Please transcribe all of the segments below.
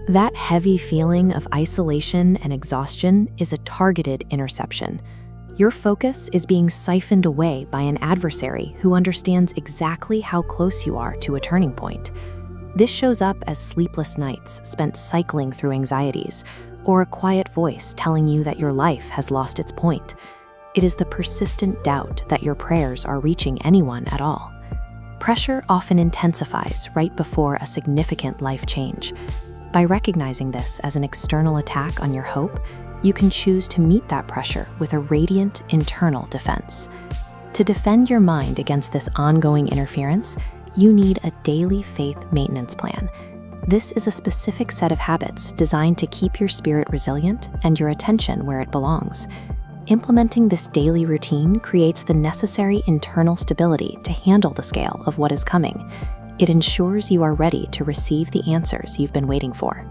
That heavy feeling of isolation and exhaustion is a targeted interception. Your focus is being siphoned away by an adversary who understands exactly how close you are to a turning point. This shows up as sleepless nights spent cycling through anxieties, or a quiet voice telling you that your life has lost its point. It is the persistent doubt that your prayers are reaching anyone at all. Pressure often intensifies right before a significant life change. By recognizing this as an external attack on your hope, you can choose to meet that pressure with a radiant internal defense. To defend your mind against this ongoing interference, you need a daily faith maintenance plan. This is a specific set of habits designed to keep your spirit resilient and your attention where it belongs. Implementing this daily routine creates the necessary internal stability to handle the scale of what is coming. It ensures you are ready to receive the answers you've been waiting for.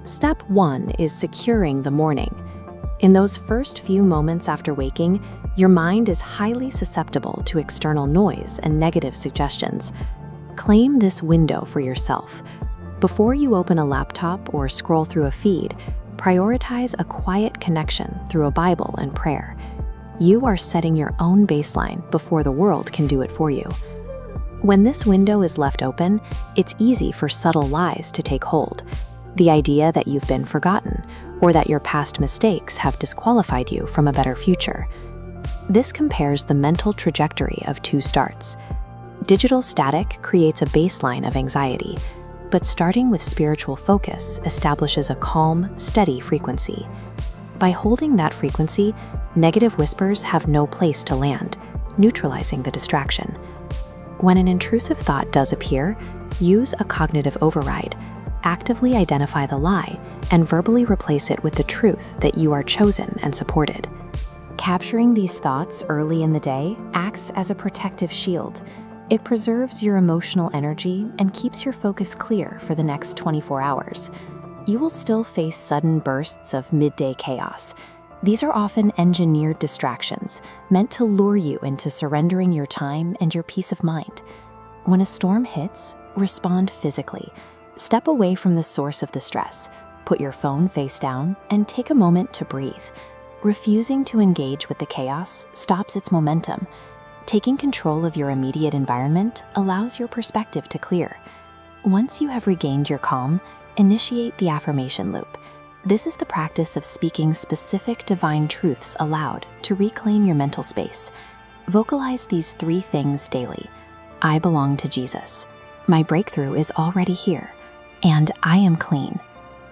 Step 1 is securing the morning. In those first few moments after waking, your mind is highly susceptible to external noise and negative suggestions. Claim this window for yourself. Before you open a laptop or scroll through a feed, prioritize a quiet connection through a Bible and prayer. You are setting your own baseline before the world can do it for you. When this window is left open, it's easy for subtle lies to take hold. The idea that you've been forgotten, or that your past mistakes have disqualified you from a better future. This compares the mental trajectory of two starts. Digital static creates a baseline of anxiety, but starting with spiritual focus establishes a calm, steady frequency. By holding that frequency, negative whispers have no place to land, neutralizing the distraction. When an intrusive thought does appear, use a cognitive override. Actively identify the lie and verbally replace it with the truth that you are chosen and supported. Capturing these thoughts early in the day acts as a protective shield. It preserves your emotional energy and keeps your focus clear for the next 24 hours. You will still face sudden bursts of midday chaos. These are often engineered distractions meant to lure you into surrendering your time and your peace of mind. When a storm hits, respond physically. Step away from the source of the stress, put your phone face down, and take a moment to breathe. Refusing to engage with the chaos stops its momentum. Taking control of your immediate environment allows your perspective to clear. Once you have regained your calm, initiate the affirmation loop. This is the practice of speaking specific divine truths aloud to reclaim your mental space. Vocalize these 3 things daily. I belong to Jesus. My breakthrough is already here. And I am clean.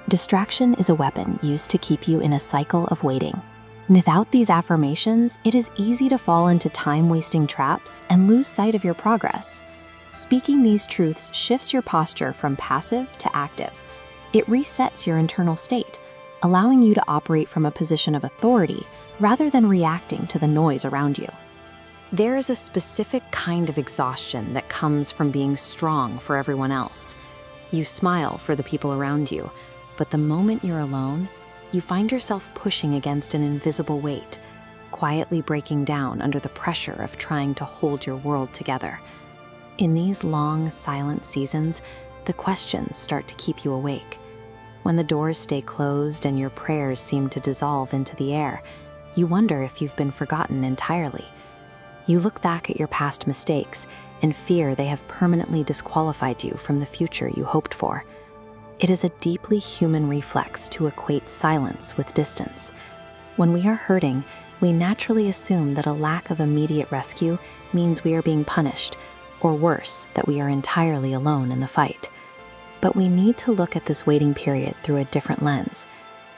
Distraction is a weapon used to keep you in a cycle of waiting. Without these affirmations, it is easy to fall into time-wasting traps and lose sight of your progress. Speaking these truths shifts your posture from passive to active. It resets your internal state, allowing you to operate from a position of authority rather than reacting to the noise around you. There is a specific kind of exhaustion that comes from being strong for everyone else. You smile for the people around you, but the moment you're alone, you find yourself pushing against an invisible weight, quietly breaking down under the pressure of trying to hold your world together. In these long, silent seasons, the questions start to keep you awake. When the doors stay closed and your prayers seem to dissolve into the air, you wonder if you've been forgotten entirely. You look back at your past mistakes and fear they have permanently disqualified you from the future you hoped for. It is a deeply human reflex to equate silence with distance. When we are hurting, we naturally assume that a lack of immediate rescue means we are being punished, or worse, that we are entirely alone in the fight. But we need to look at this waiting period through a different lens.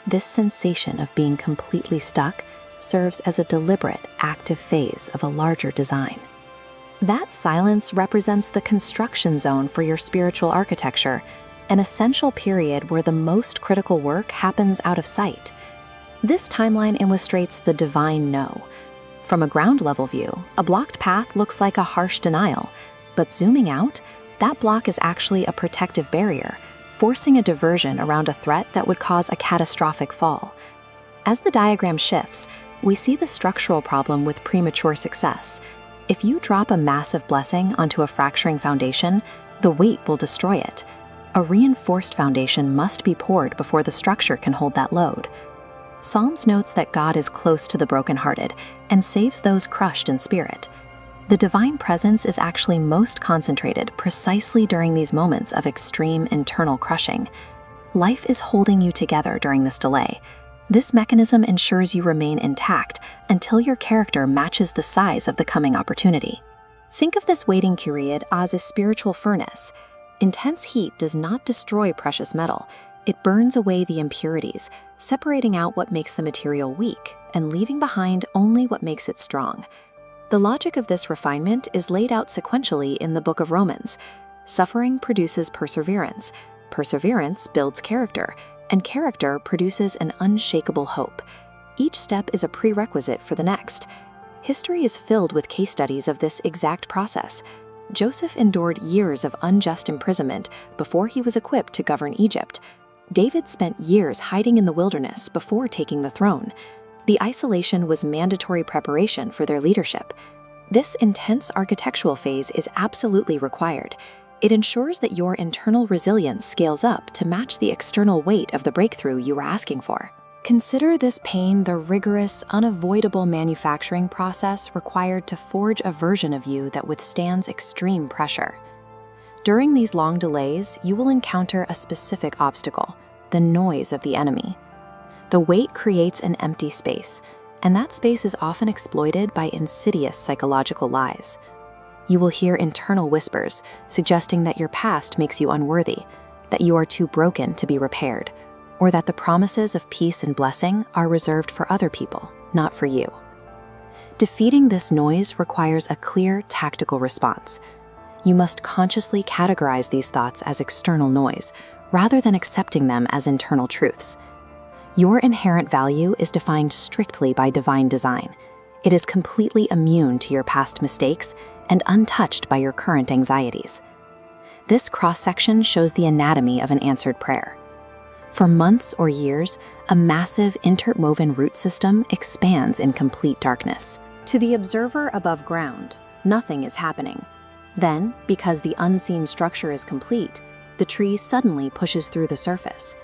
This sensation of being completely stuck serves as a deliberate, active phase of a larger design. That silence represents the construction zone for your spiritual architecture, an essential period where the most critical work happens out of sight. This timeline illustrates the divine no. From a ground-level view, a blocked path looks like a harsh denial, but zooming out, that block is actually a protective barrier, forcing a diversion around a threat that would cause a catastrophic fall. As the diagram shifts, we see the structural problem with premature success. If you drop a massive blessing onto a fracturing foundation, the weight will destroy it. A reinforced foundation must be poured before the structure can hold that load. Psalms notes that God is close to the brokenhearted and saves those crushed in spirit. The divine presence is actually most concentrated precisely during these moments of extreme internal crushing. Life is holding you together during this delay. This mechanism ensures you remain intact until your character matches the size of the coming opportunity. Think of this waiting period as a spiritual furnace. Intense heat does not destroy precious metal. It burns away the impurities, separating out what makes the material weak and leaving behind only what makes it strong. The logic of this refinement is laid out sequentially in the book of Romans. Suffering produces perseverance, perseverance builds character, and character produces an unshakable hope. Each step is a prerequisite for the next. History is filled with case studies of this exact process. Joseph endured years of unjust imprisonment before he was equipped to govern Egypt. David spent years hiding in the wilderness before taking the throne. The isolation was mandatory preparation for their leadership. This intense architectural phase is absolutely required. It ensures that your internal resilience scales up to match the external weight of the breakthrough you were asking for. Consider this pain the rigorous, unavoidable manufacturing process required to forge a version of you that withstands extreme pressure. During these long delays, you will encounter a specific obstacle: the noise of the enemy. The wait creates an empty space, and that space is often exploited by insidious psychological lies. You will hear internal whispers suggesting that your past makes you unworthy, that you are too broken to be repaired, or that the promises of peace and blessing are reserved for other people, not for you. Defeating this noise requires a clear, tactical response. You must consciously categorize these thoughts as external noise, rather than accepting them as internal truths. Your inherent value is defined strictly by divine design. It is completely immune to your past mistakes and untouched by your current anxieties. This cross-section shows the anatomy of an answered prayer. For months or years, a massive interwoven root system expands in complete darkness. To the observer above ground, nothing is happening. Then, because the unseen structure is complete, the tree suddenly pushes through the surface.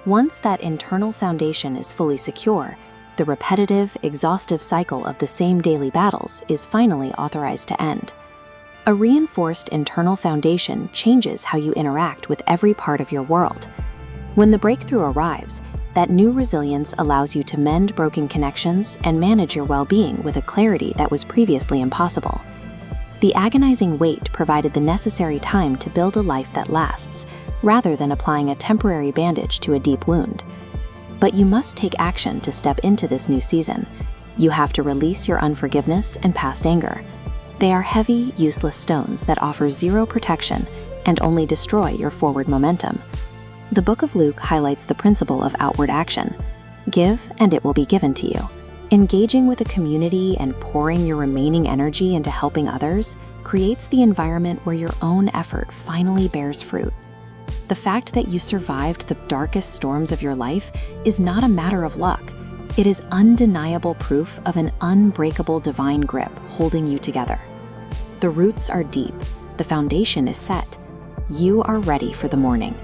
Once that internal foundation is fully secure, the repetitive, exhaustive cycle of the same daily battles is finally authorized to end. A reinforced internal foundation changes how you interact with every part of your world. When the breakthrough arrives, that new resilience allows you to mend broken connections and manage your well-being with a clarity that was previously impossible. The agonizing wait provided the necessary time to build a life that lasts, rather than applying a temporary bandage to a deep wound. But you must take action to step into this new season. You have to release your unforgiveness and past anger. They are heavy, useless stones that offer zero protection and only destroy your forward momentum. The Book of Luke highlights the principle of outward action. Give, and it will be given to you. Engaging with a community and pouring your remaining energy into helping others creates the environment where your own effort finally bears fruit. The fact that you survived the darkest storms of your life is not a matter of luck. It is undeniable proof of an unbreakable divine grip holding you together. The roots are deep, the foundation is set. You are ready for the morning.